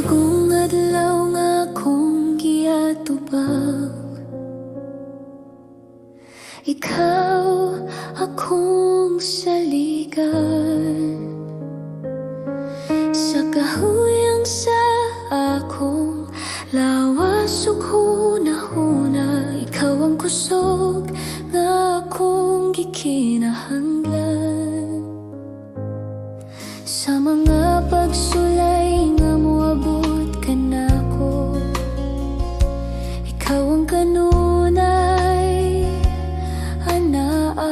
Bagong adlaw nga akong giatubang, ikaw akong saligan. Sa kahuyang sa akong lawas ug hunahuna, ikaw ang kusog nga akong gikinahanglan. Sa mga pagsulay nga moabot ka nako, ikaw ang kanunay anaa.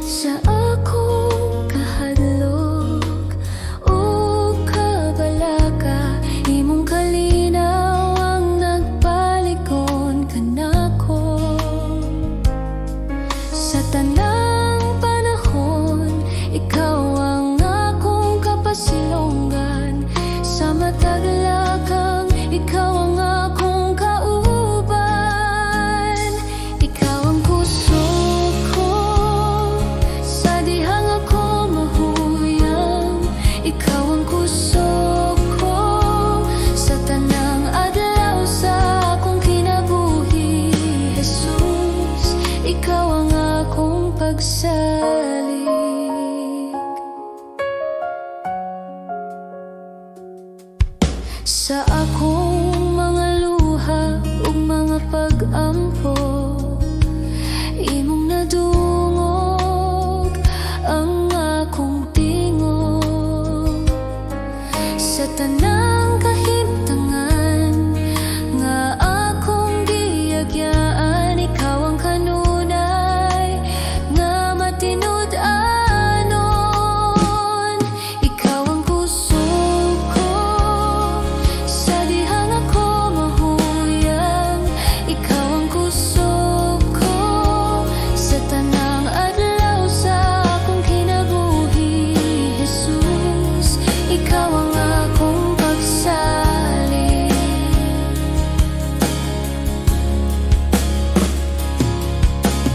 Sa akong kahadlok o kabalaka, imong kalinaw ang nagpaligon ka nako. Sa tanang panahon, ikaw ang akong kapasilongan. Sa matag lakang, ikaw ang akong kauban. Ikaw ang kusog ko sa dihang ako mahuyang. Ikaw ang kusog ko sa tanang adlaw sa akong kinabuhi. Jesus, ikaw ang akong pagsalig. Sa akong mga luha ug mga pag-ampo, imong nadungog ang akong tingog. Sa tanang kahimtangan nga akong giyagyaan, ikaw ang kanunay nga matinud-anon. Ikaw ang kusog ko sa dihang ako mahuyang. Ikaw ang kusog ko sa tanang adlaw sa akong kinabuhi. Jesus, ikaw ang akong pagsalig.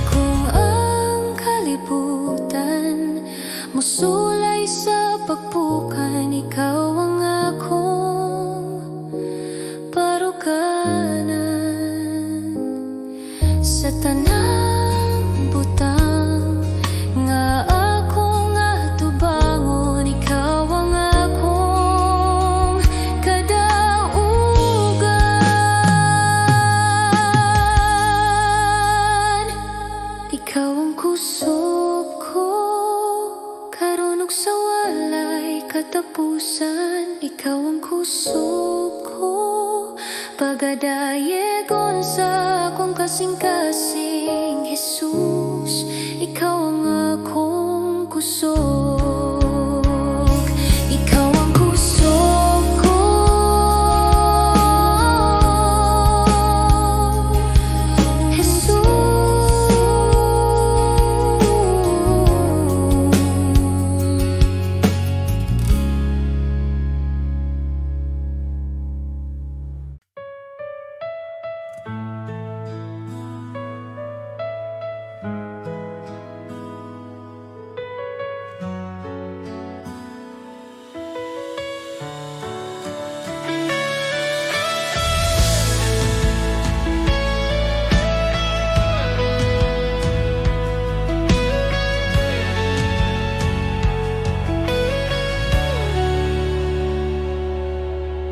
Kung ang kalibutan musulay sa pagpukan, ikaw ang akong paruganan. Sa tanang butang nga akong atubangon, ikaw ang akong kadaugan. Ikaw ang kusog ko karon ug sa walay katapusan. Ikaw ang kusog ko pagadayegon sa akong kasing-kasing. Jesus, ikaw ang akong kusog. Ikaw ang kusog ko. Jesus,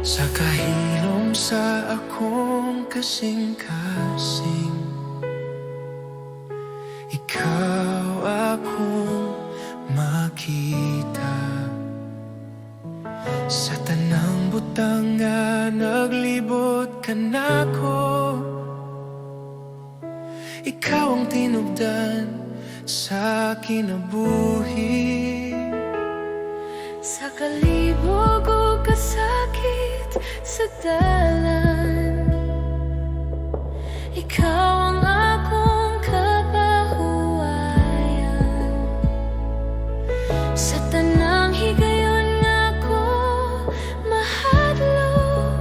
sa kahilom sa akong kasing-kasing, ikaw akong makita. Sa tanang butang nga naglibot ka nako, ikaw ang tinubdan sa kinabuhi. sa kalibog o kasakit sa dalan, ikaw ang akong kapahuwayan. Sa tanang higayon nga ako mahadlok,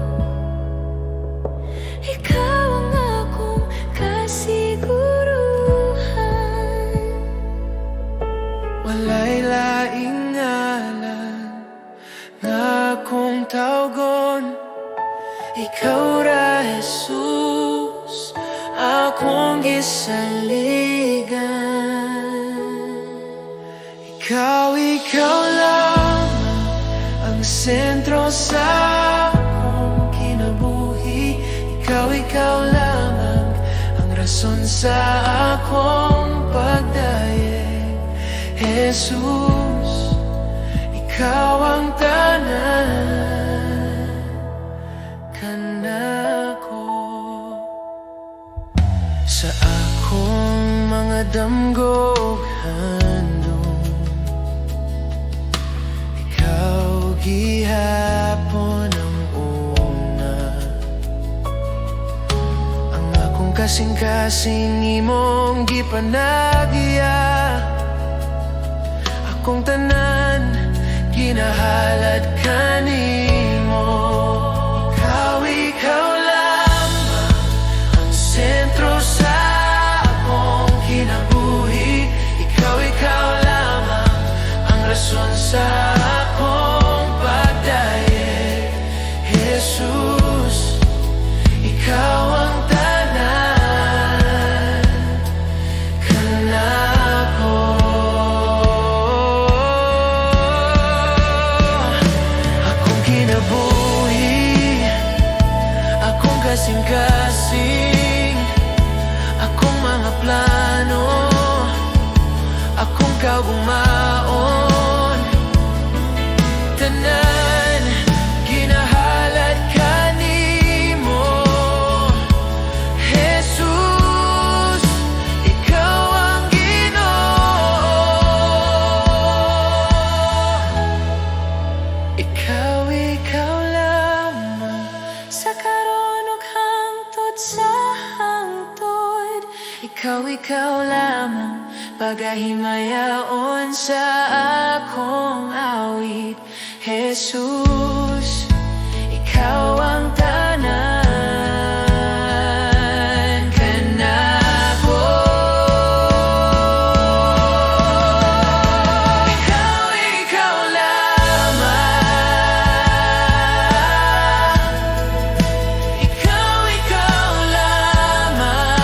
ikaw ang akong kasiguruhan. Walay laing ngalan nga akong tawgon. Ikaw ra Jesus, akong gisaligan. Ikaw lamang ang sentro sa akong kinabuhi. Ikaw lamang ang rason sa akong pagdayeg. Jesus, ikaw ang tanan kanako. Sa akong mga damgog handog, ikaw gihapon ang una. Ang akong kasing-kasing imong gipanagya. Akong tanan ginahalad kanimo. Ikaw lamang ang sentro sa akong kinabuhi. Ikaw lamang ang rason sa akong pagdayeg. Jesus, ikaw ang tanan kanako. Akong kinabuhi, akong kasing-kasing, akong mga plano, akong kaumaon, tanan ginahalad kanimo. Jesus, ikaw ang Ginoo. Ikaw lamang sa karon ug hangtod sa hangtod. Ikaw lamang pagahimayaon sa akong awit. Jesus, ikaw ang tanan kanako. Ikaw lamang. Ikaw lamang.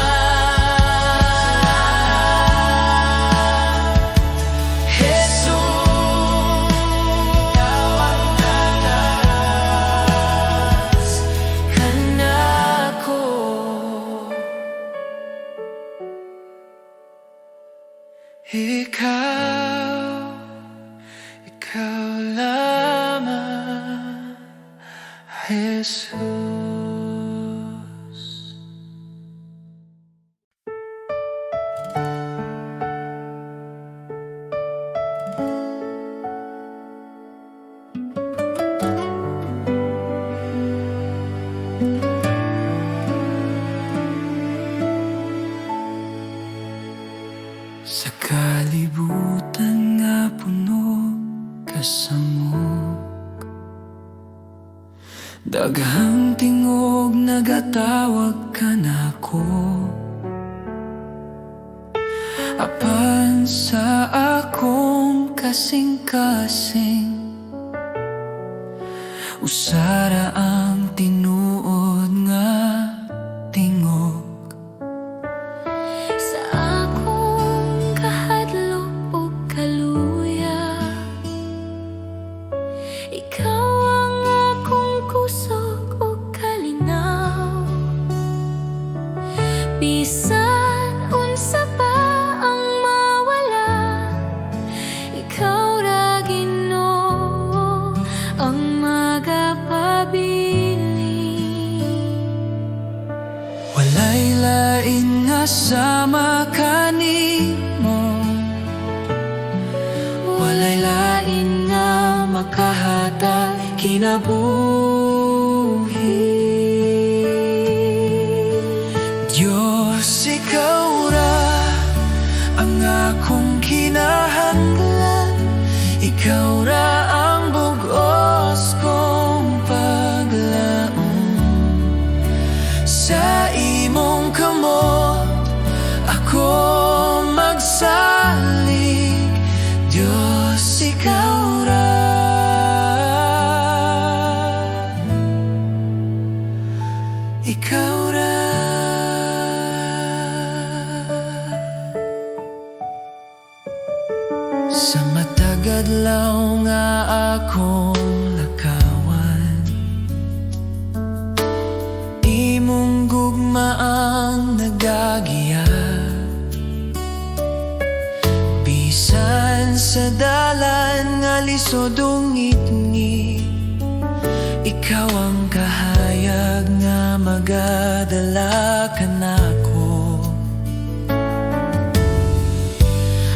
Jesus, ikaw ang tanas kanako. Ikaw lamang, Jesus. Sa kalibutan nga puno kasamok, daghang tingog nagatawag ka nako. Apan sa akong kasing-kasing, usara ang tinuod nga tingog. Sa akong kahadlok ug kaluya, ikaw ang akong kusog ug kalinaw. Bisan unsa pa ang mawala, ikaw ra Ginoo ang magapabiling. Walay lain nga sama kanimo, walay lain nga makahatag kinabuhi. Diyos, ikaw ra ang akong kinahanglan. Ikaw ra ang bugos kong paglaom. Sa imong kamot ako magsalig. Diyos, ikaw ra. lisod o ngit-ngit. Ikaw ang kahayag nga magadala ka nako.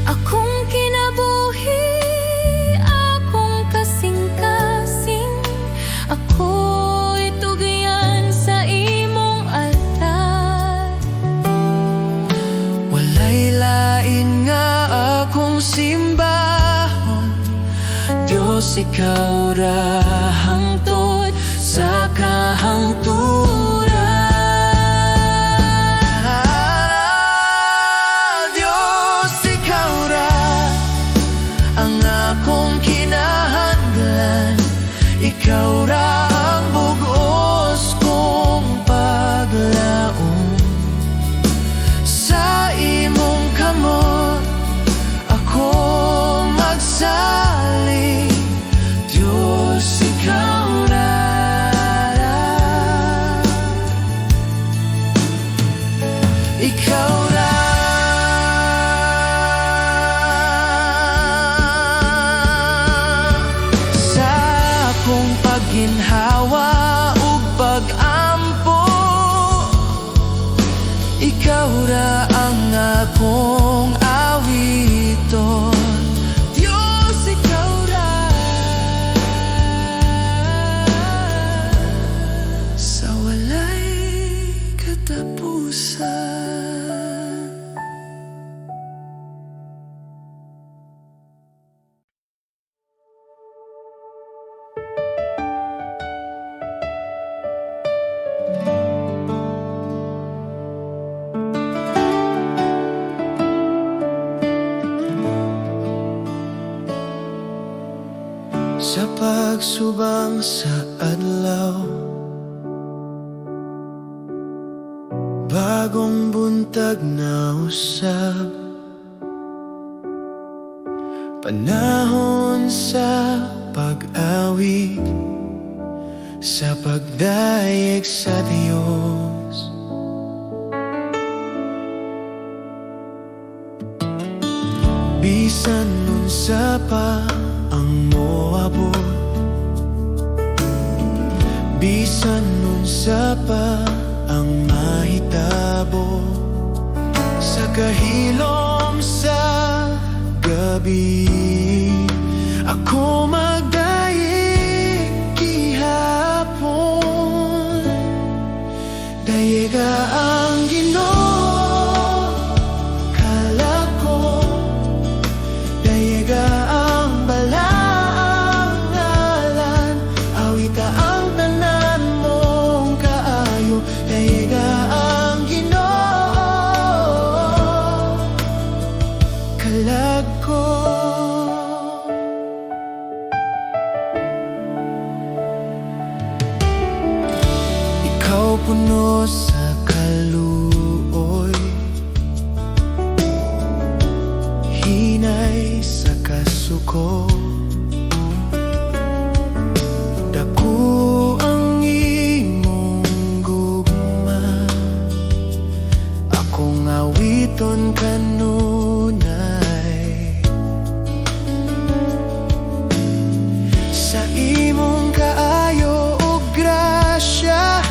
Akong kinabuhi, akong kasing-kasing, ako'y tugyan sa imong altar. Walay lain nga akong simbahon, Diyos ikaw ra hangtod sa kahangturan. Diyos ikaw ra ang akong kinahanglan, ikaw ra ang bugos kong paglaom. Sa imong kamot ako magsalig, Diyos ikaw ra. Ikaw ra. Sa akong pagginhawa ug pag-ampo, ikaw ra ang akong awiton. Diyos ikaw ra. Sa walay katapusan. Sa pagsubang sa adlaw, bagong buntag na usab, panahon sa pag-awit, sa pagdayeg sa Diyos. Bisan nun sa pa ang moabot, bisan nun sa pa ang mahitabo, sa kahilom sa gabi ako magdayeg gihapon. Dayiga ang Ginoo kalako, dayiga ang balaang ngalan, awita ang tanan mong kaayo. Dayiga ang Ginoo kalako. Ikaw puno sa kaluoy, hinay sa kasuko, dako ang imong gugma, akong awiton kanunay. Sa imong kaayo ug grasya,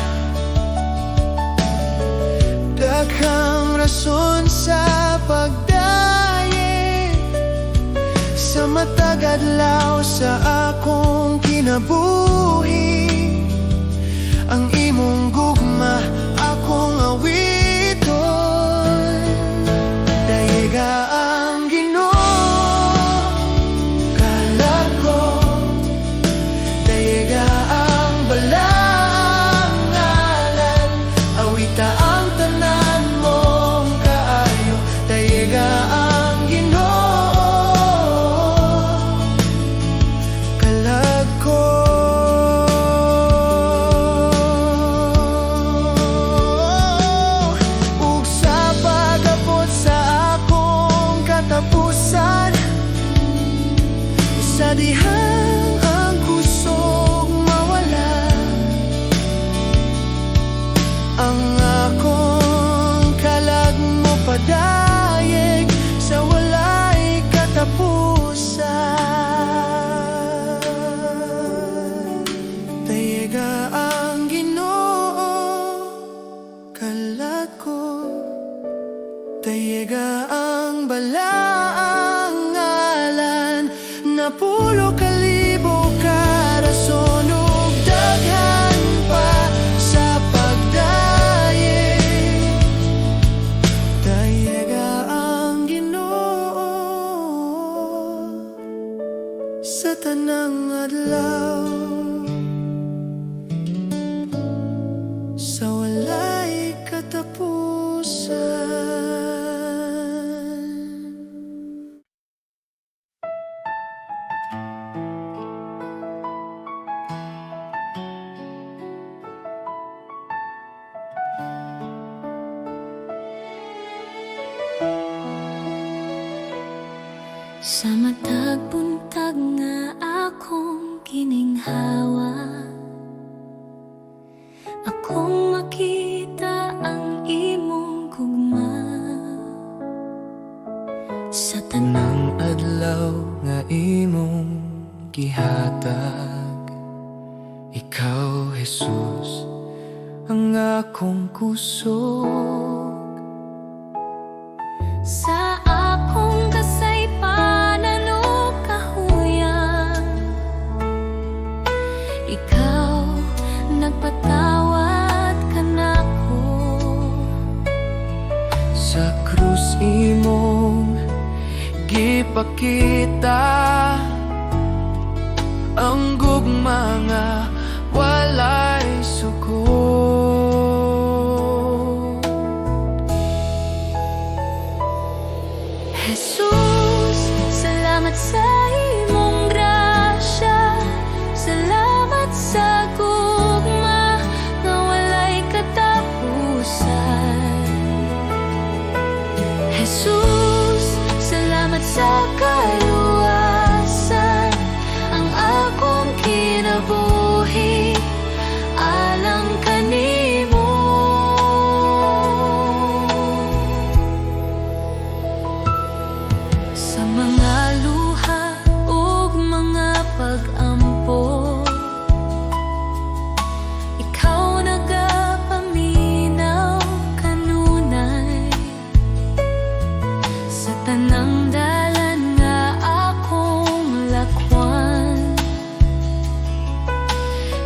daghang rason sa pagdayeg, sa matag adlaw sa akong kinabuhi. Ang imong gugma akong awiton. Dayiga ang Ginoo kalako, dayiga ang balaang ngalan, awita ang tanan mong kaayo. Dayiga ang Ginoo kalako. Sa matag buntag nga akong gininghawa, akong makita ang imong gugma. Sa Nang adlaw nga imong gihatag, ikaw, Jesus, ang akong kusog. sa akong kasaypanan o kahuyan, ikaw nagpatawad ka nako. Sa krus imong gipakita ang gugma nga walay suko. Jesus, salamat sa imong grasya, salamat sa gugma nga walay katapusan. Jesus, salamat sa kaluwasan, ang akong kinabuhi alang kanimo. Sa mga luha ug mga pag-ampo, ikaw nagapaminaw kanunay. Sa tanang dalan nga akong lakwan,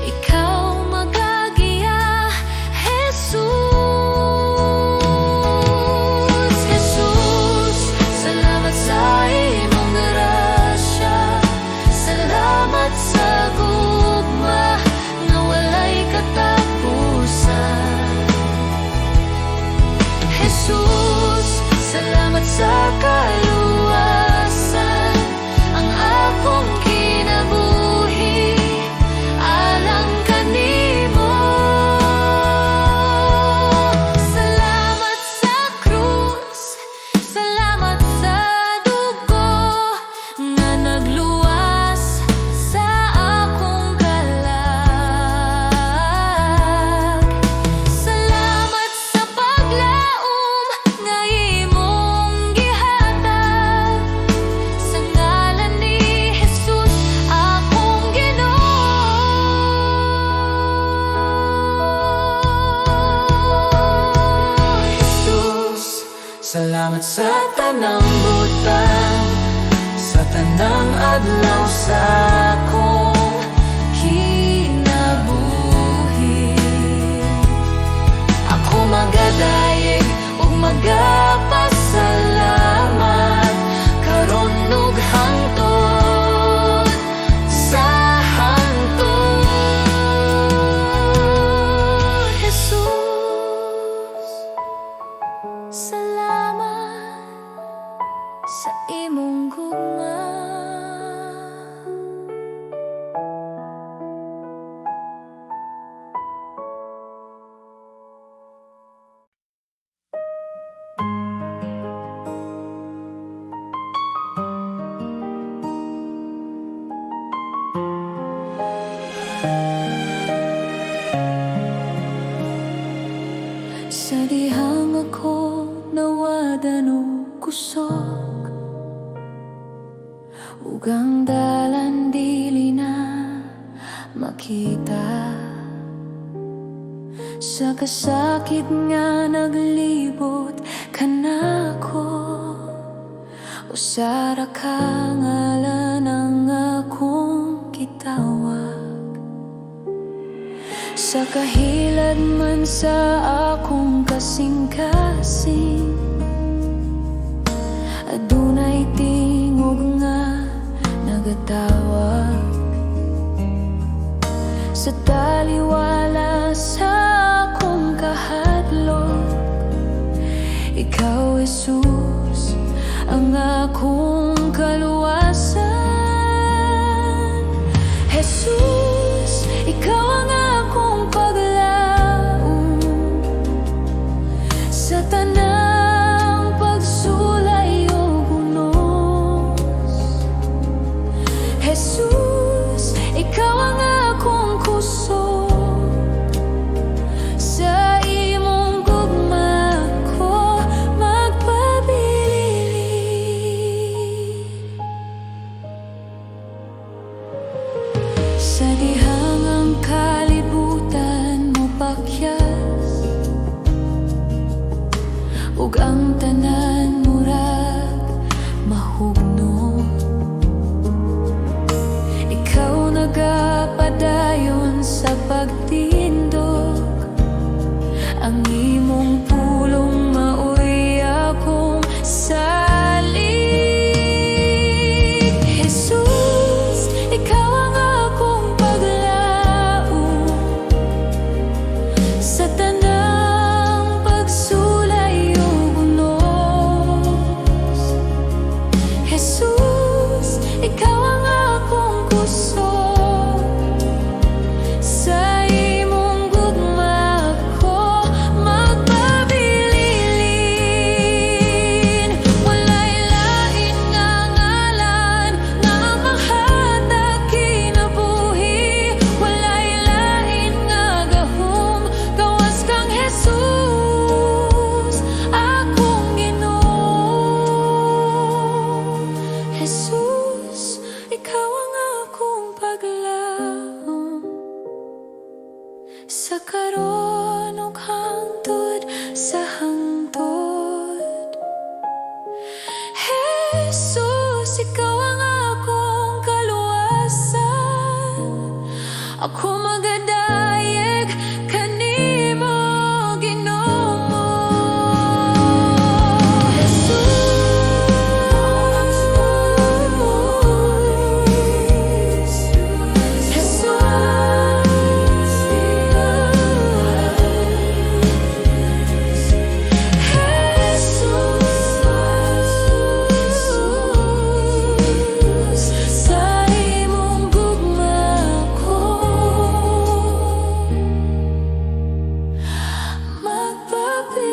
ikaw magagiya, Jesus. Jesus, salamat sa imong grasya, salamat sa gugma nga walay katapusan. Jesus, salamat sa kaluwasan, ang akong kinabuhi alang kanimo. Salamat sa krus, salamat sa dugo nga nagluwas sa akong kalag. Salamat sa paglaom nga imong gihatag, sa ngalan ni Jesus akong Ginoo. Jesus, salamat sa tanang butang, sa tanang adlaw sa akong kinabuhi. Ako magadayeg ug magapasalamat karon ug hangtod sa hangtod. Jesus, salamat sa imong gugma. Sa dihang ako nawadan o kusog, ug ang dalan dili na makita. Sa kasakit nga naglibot kanako, usara ka ngalan ang akong gitawag. Sa kahilad man sa akong kasing-kasing, adunay tingog nga nagatawag. Sa taliwala sa akong kahadlok, ikaw, Jesus, ang akong kaluwasan. Jesus, ikaw ang akong paglaom sa tanang pagsulay o unos. sa karon ug hangtod sa hangtod. Jesus, ikaw ang akong kaluwasan. Ako magadayeg kanimo, Ginoo. Sa imong gugma ko magpabilin.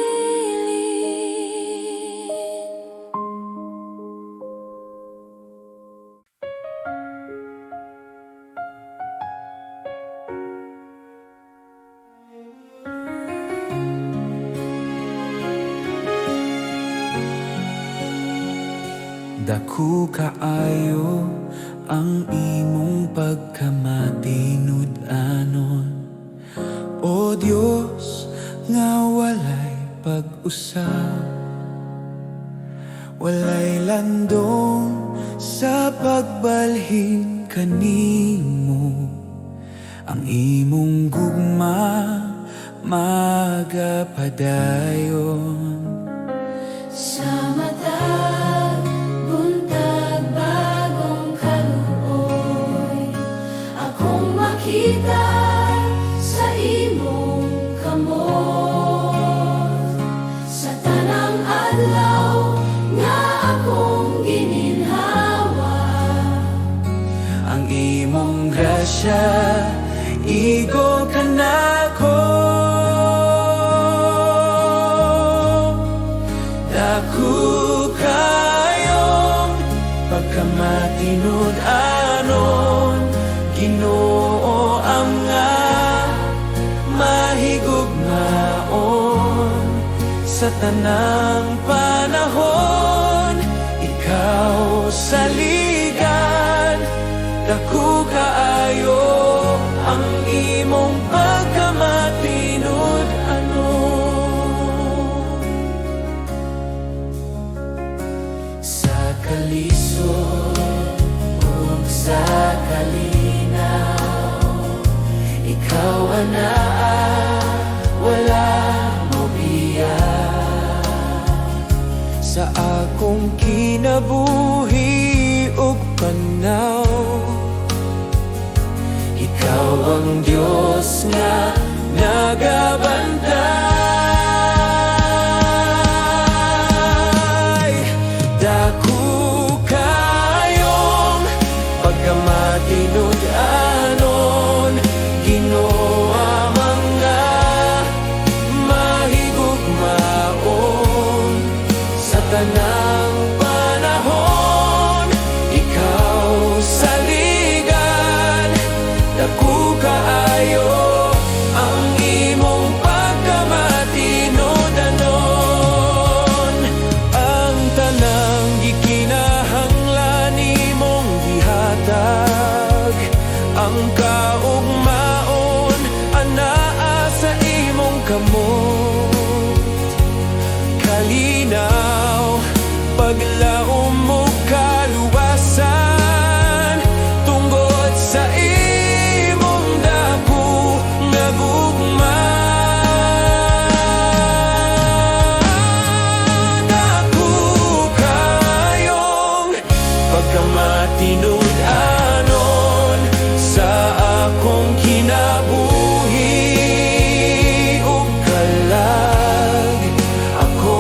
Dako kaayo ang imong pagkamatinud-anon, O Dios nga walay pag-usab, walay landong sa pagbalhin kanimo. Ang imong gugma magapadayon. Sa matag buntag bagong kaluoy, akong makita sa imong kamot. Sa tanang adlaw nga akong gininhawa, Ang imong grasya igo kanako. Dako kayong pagkamatinud-anon, Ginoo ang nga mahigugmaon. Sa tanang panahon, ikaw saligan. Dako kaayo ang imong pagkamatinud-anon. Sa kalisod ug sa kalinaw, ikaw anaa, wala mo biya. Sa akong kinabuhi ug panaw, ikaw ang Diyos nga nagabantay. Dako kayong pagkamatinud-anon, Ginoo ang nga mahigugmaon. Sa tanang panahon, ikaw saligan. Dako kaayo ang imong pagkamatinud-anon. Ang tanang gikinahanglan nimong gihatag, ang kaugmaon anaa sa imong kamot. Kalinaw, paglaom mo kaluwasan, tungod sa imong dako nga gugma. Dako kayong pagkamatinud-anon sa akong kinabuhi ug kalag. Ako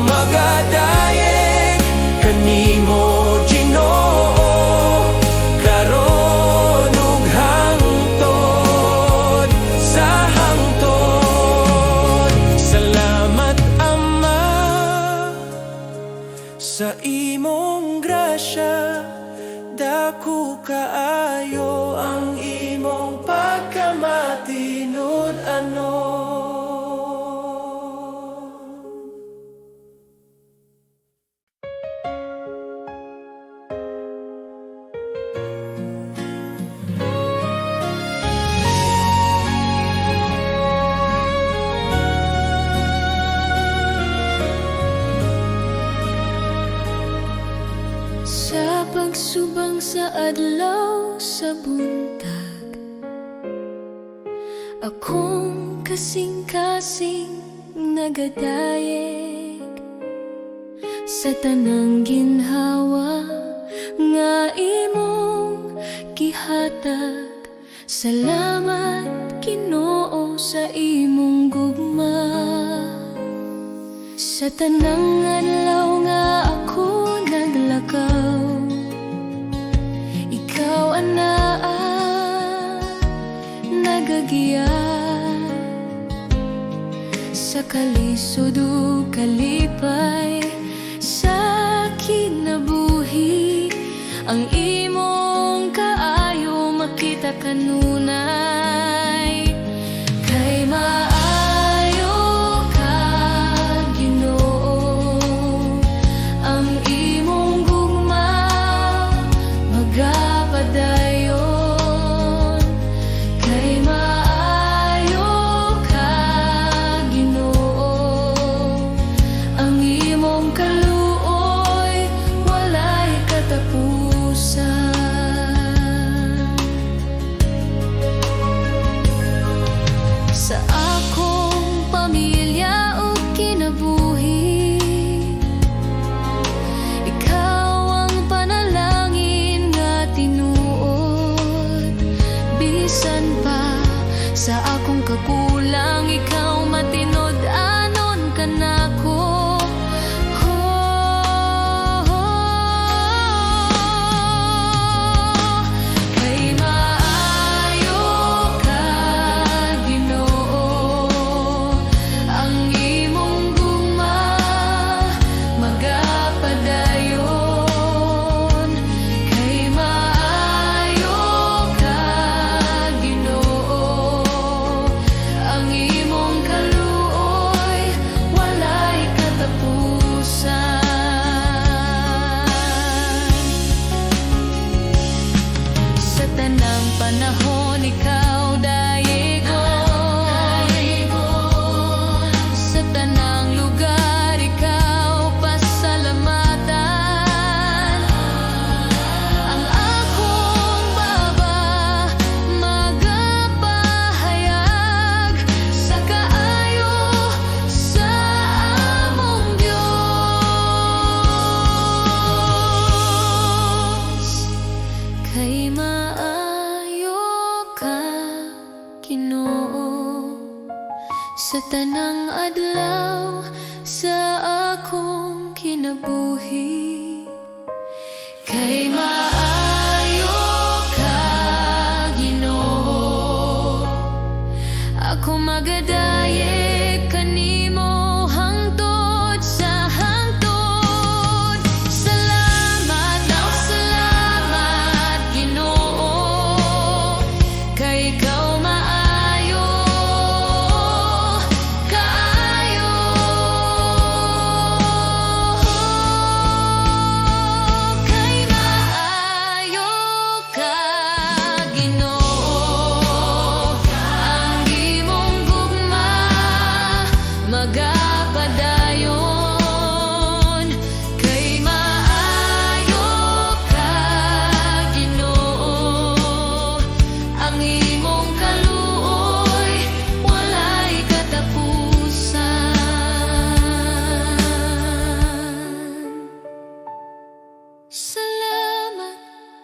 magadayeg kanimo, Ginoo, karon ug hangtod sa hangtod. Salamat, Ama, sa imong grasya. Dako kaayo ang imong pagkamatinud-anon. nagsubang sa adlaw sa buntag, akong kasing-kasing nagadayeg sa tanang ginhawa nga imong gihatag. Salamat Ginoo sa imong gugma, sa tanang adlaw nga ako naglakaw, ikaw anaa nagagiya. Sa kalisod ug kalipay sa kinabuhi, ang imong kaayo makita kanunay. Kay maayo ka Ginoo, ang imong gugma magapadayon. Kay maayo ka Ginoo, ang imong kaluoy walay katapusan. Sa akong pamilya o kinabuhi, ikaw ang panalangin nga tinuod. Bisan pa sa akong kakulang, ikaw matinod-anon ka nako. Kay maayo ka Ginoo, ang imong gugma magapadayon. Kay maayo ka Ginoo, ang imong kaluoy walay katapusan. Sa tanang panahon ikaw dayegon, sa tanang lugar ikaw pasalamatan. Ang akong baba magapahayag sa kaayo sa among Dios. Kay maayo ka Ginoo, sa tanang adlaw sa akong kinabuhi. Kay maayo ka Ginoo, ako magadayeg kanimo hangtod sa hangtod. Salamat Ginoo, kay ikaw maayo kaayo. Kay maayo ka Ginoo, ang imong gugma magapadayon. Kay maayo ka Ginoo, ang imong kaluoy walay katapusan.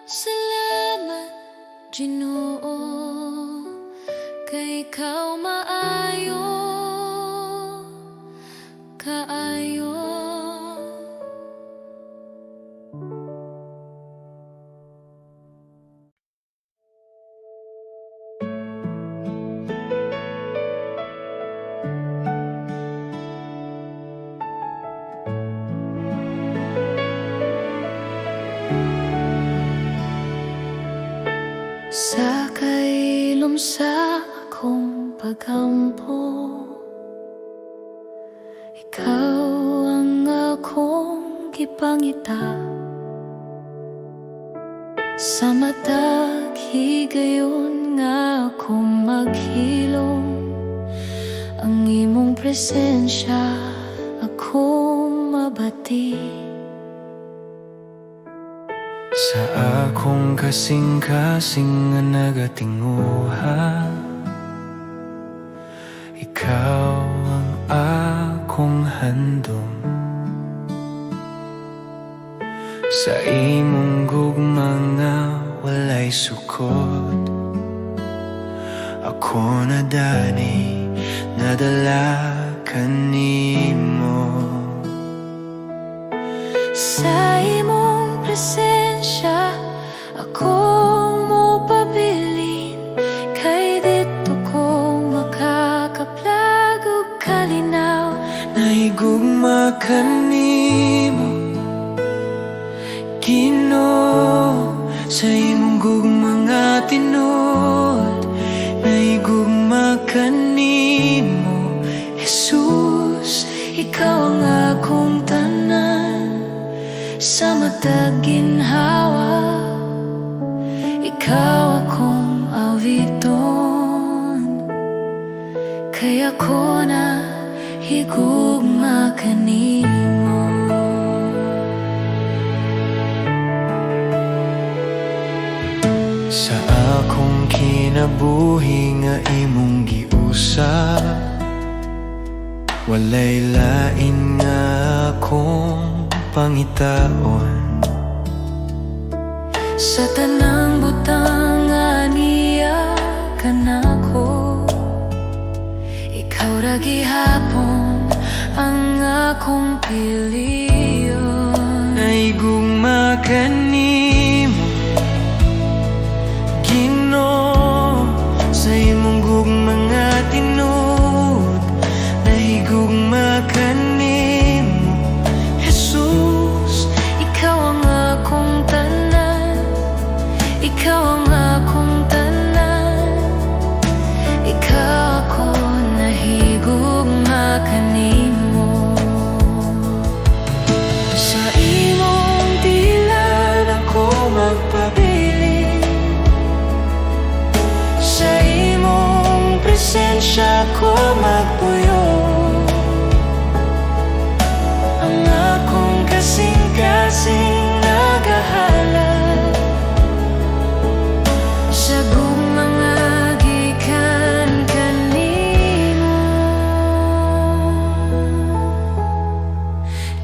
Salamat Ginoo, kay ikaw maayo kaayo. Sa kailom sa akong paghampo, ikaw ang akong gipangita. Sa matag higayon nga akong maghilom, ang imong presensya akong mabati. Sa akong kasing-kasing nga nagatinguha, ikaw ang akong handom. Sa imong gugma nga walay sukod, ako na dani nadala kanimo. Sa imong presensya akong mopabilin, kay dito ko makakaplag ug kalinaw. Naigugma kanimo, Ginoo, sa imong gugma nga tinuod. Naigugma kanimo, Jesus, ikaw ang akong tanan. Sa matag ginhawa, ikaw akong awiton, kaya ko na higugma kanimo. Sa akong kinabuhi nga imong giusap, walay lain nga akong pangitaon. Sa tanang butang nga niya kanako, ikaw ra gihapon ang akong piliyon. Naigugma kanimo, Ginoo, sa imong gugma nga tinuod. Naigugma kanimo, Jesus, Ikaw ang akong tanan, ikaw ang akong tanan. Ikaw ako nahigugma kanimo. Sa imong tilan ako magpabilin, sa imong presensya ko magpuyo. Ang akong kasing-kasing nagahalad sa gugma nga gikan kanimo.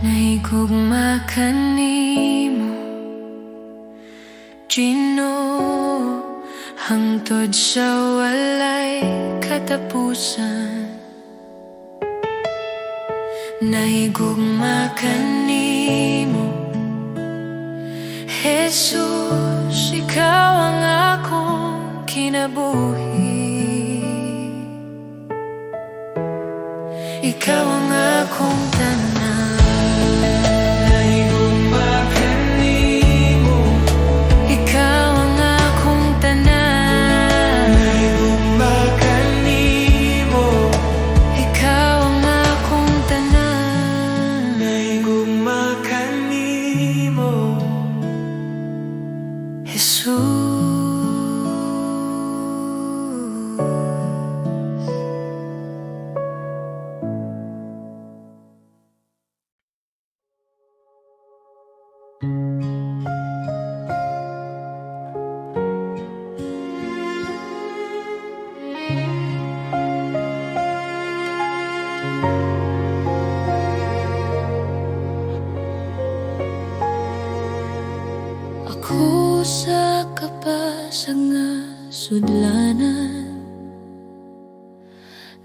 Nahigugma kanimo, Ginoo, hangtod sa walay katapusan. Nahigugma kanimo, Jesus, ikaw ang akong kinabuhi. Ikaw ang akong tanan. naigugma kanimo, Ikaw ang akong tanan. naigugma kanimo, Ikaw ang akong tanan. naigugma kanimo. Jesus. Ako sa kapasag nga sudlanan,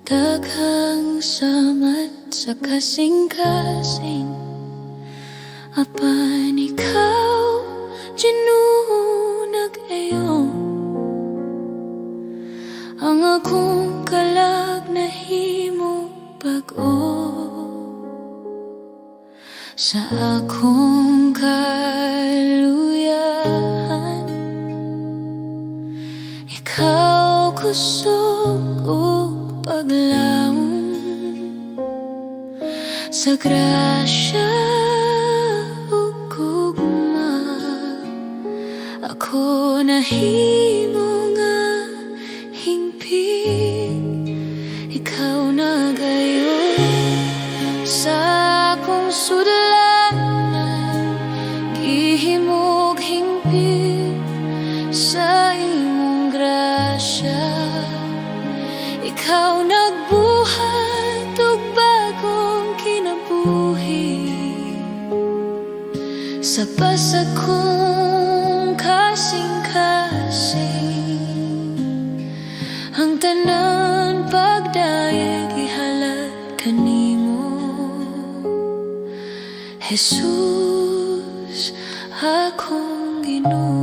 daghang samat sa kasing-kasing. Apan ikaw, Ginoo, nag-ayo. Ang akong kalag nahimo bag-o. Sa akong kaluyahan, ikaw kusog o paglaom. Sa grasya ug gugma, ako nahimo nga hingpit. Ikaw nagayon sa akong sudlanan, gihimog hingpit. ikaw nagbuhat og bagong kinabuhi sa pasag kong kasing-kasing. Ang tanan pagdayeg ihalad kanimo, Jesus, akong Ginoo.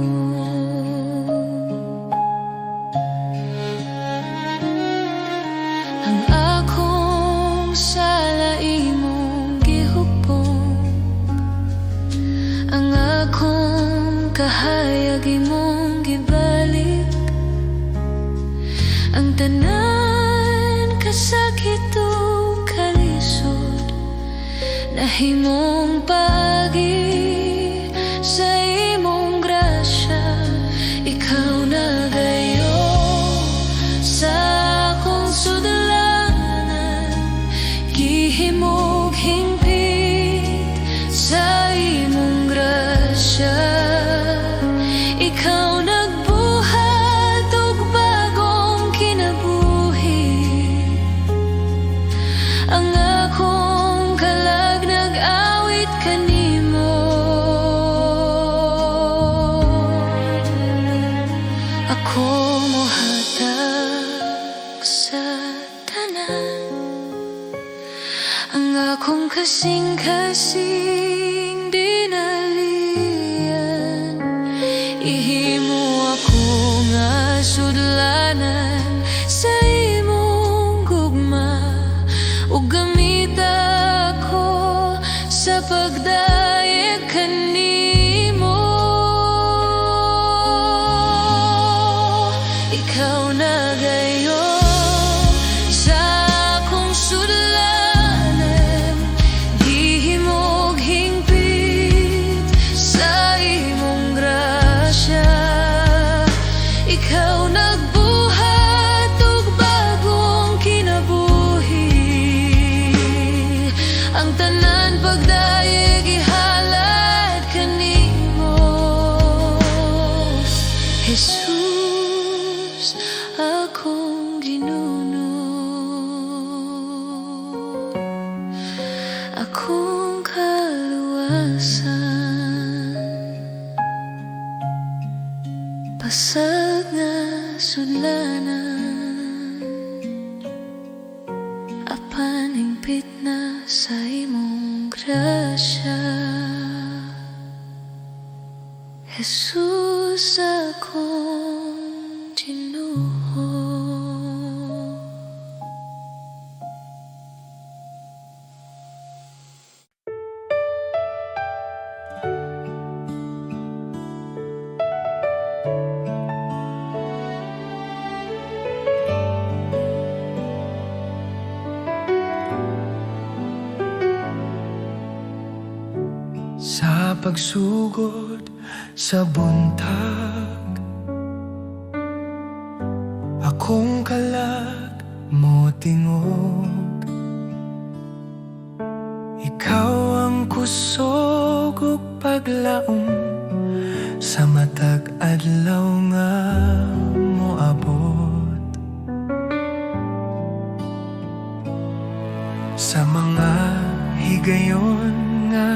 Ang akong sala imong gihupong, ang akong kahayag imong gibalik, ang tanan kasakit o kalisod nahimong paagi sa imong grasya. Ikaw na gayo sa akong sudlanan, gihimog hingpit sa imong grasya. Ikaw nagbuhat og bagong kinabuhi, ang akong kalag nag-awit kanimo. Ako mohatag sa tanan, ang akong kasing-kasing dinalian. Ihimo ako nga sudlanan sa imong gugma, ug gamit ako sa pagdayeg kanimo. Ikaw na gayo sa akong sudlanan, gihimog hingpit sa imong grasya. Ikaw nagbuhat og bagong kinabuhi, ang tanan pagdayeg ihalad kanimo, Jesus, akong Ginuno. Akong kaluwasan, pasag nga sudlanan, apan hingpit na sa imong grasya. Jesus, akong Ginoo. Sa pagsugod sa buntag, akong kalag mo tingog. Ikaw ang kusog ug paglaom sa matag adlaw nga moabot. Sa mga higayon nga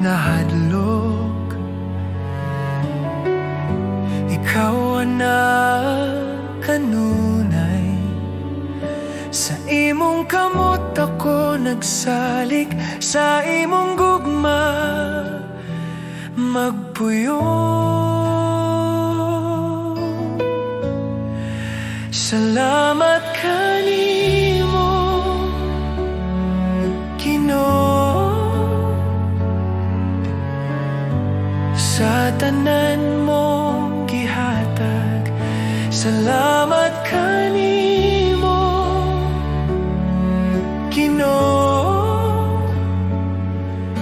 nahadlok, ikaw ang kanunay. Sa imong kamot ako nagsalik, sa imong gugma magpuyo. Salamat kanimo, Ginoo, sa tanan mong gihatag. Salamat kanimo, Ginoo,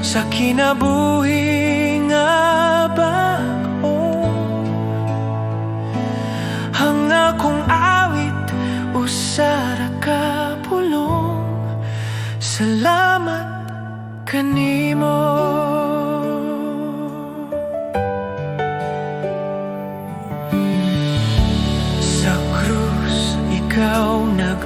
sa kinabuhi nga bag-o. Ang akong awit usara ka pulong. Salamat kanimo. Sa krus ikaw nag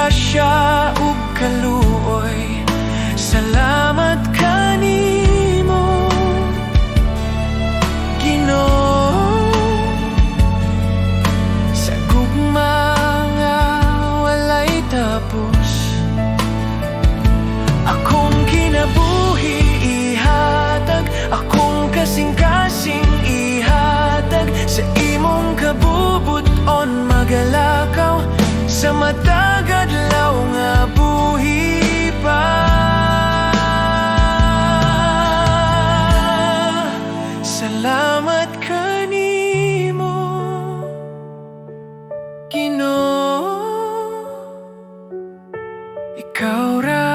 grasya ug kaluoy. Salamat kanimo, Ginoo, sa gugma nga walay tapos. Akong kinabuhi ihatag, akong kasing-kasing ihatag sa imong kabubuton. Magalakaw sa matagad law nga buhi pa. Salamat kanimo, Ginoo, ikaw ra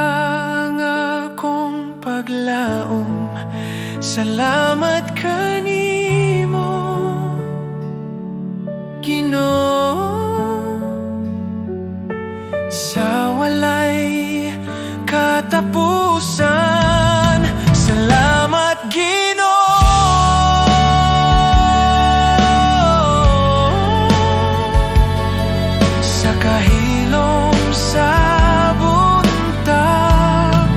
ang akong paglaom. Salamat kanimo, Ginoo, sa walay katapusan. Salamat Ginoo, sa kahilom sa buntag,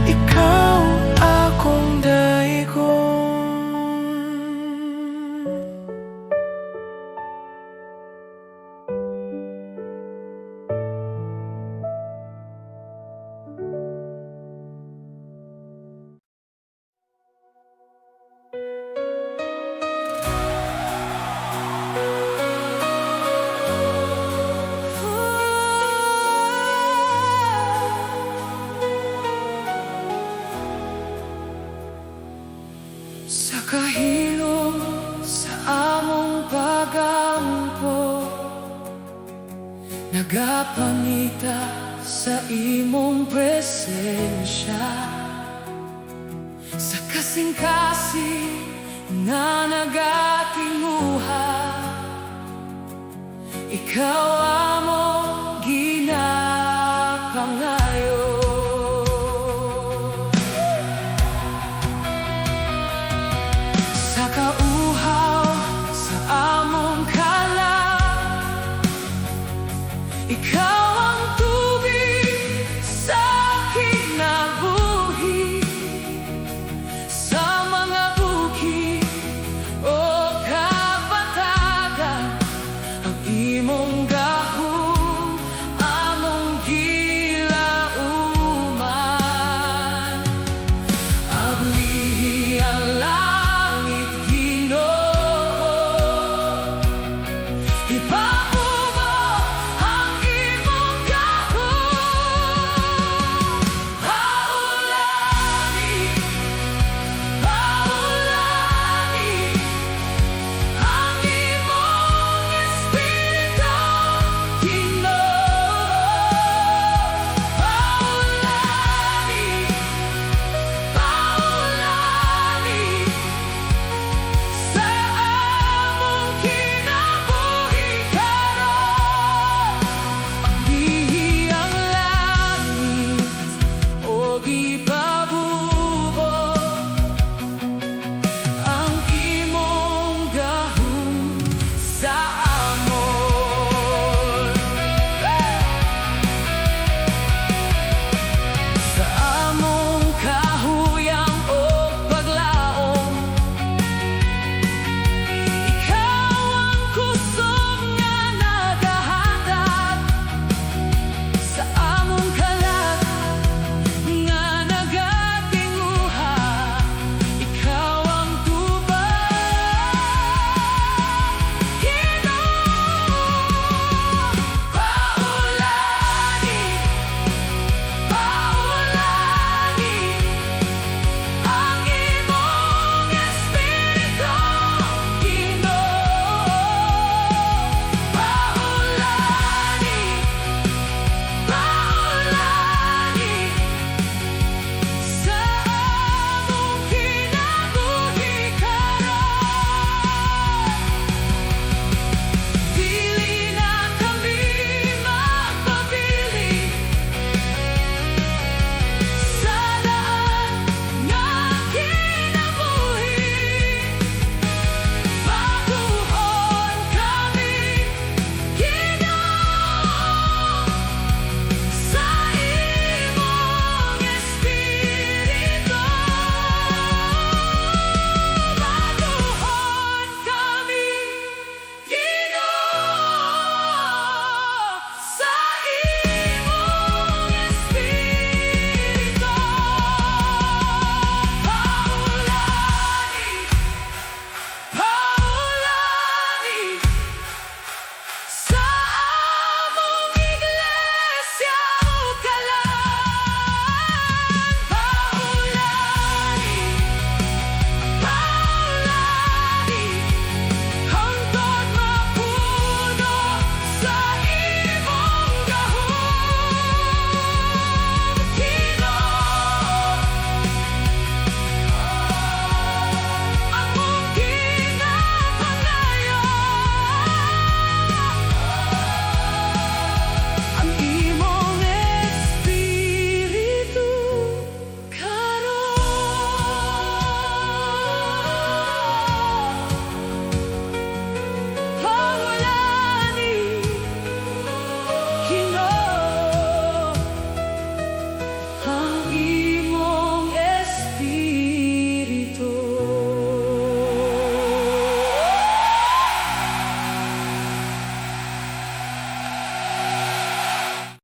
ikaw akong daigon. Sa kahilom sa among pagampo, nagapangita sa imong presensya. Sa kasing-kasing nga nagatinguha, ikaw among ginapangayo. Sa kauhaw sa among kalag, ikaw ang tubig sa kinabuhi. Sa mga bukid o kabatagan, ang imong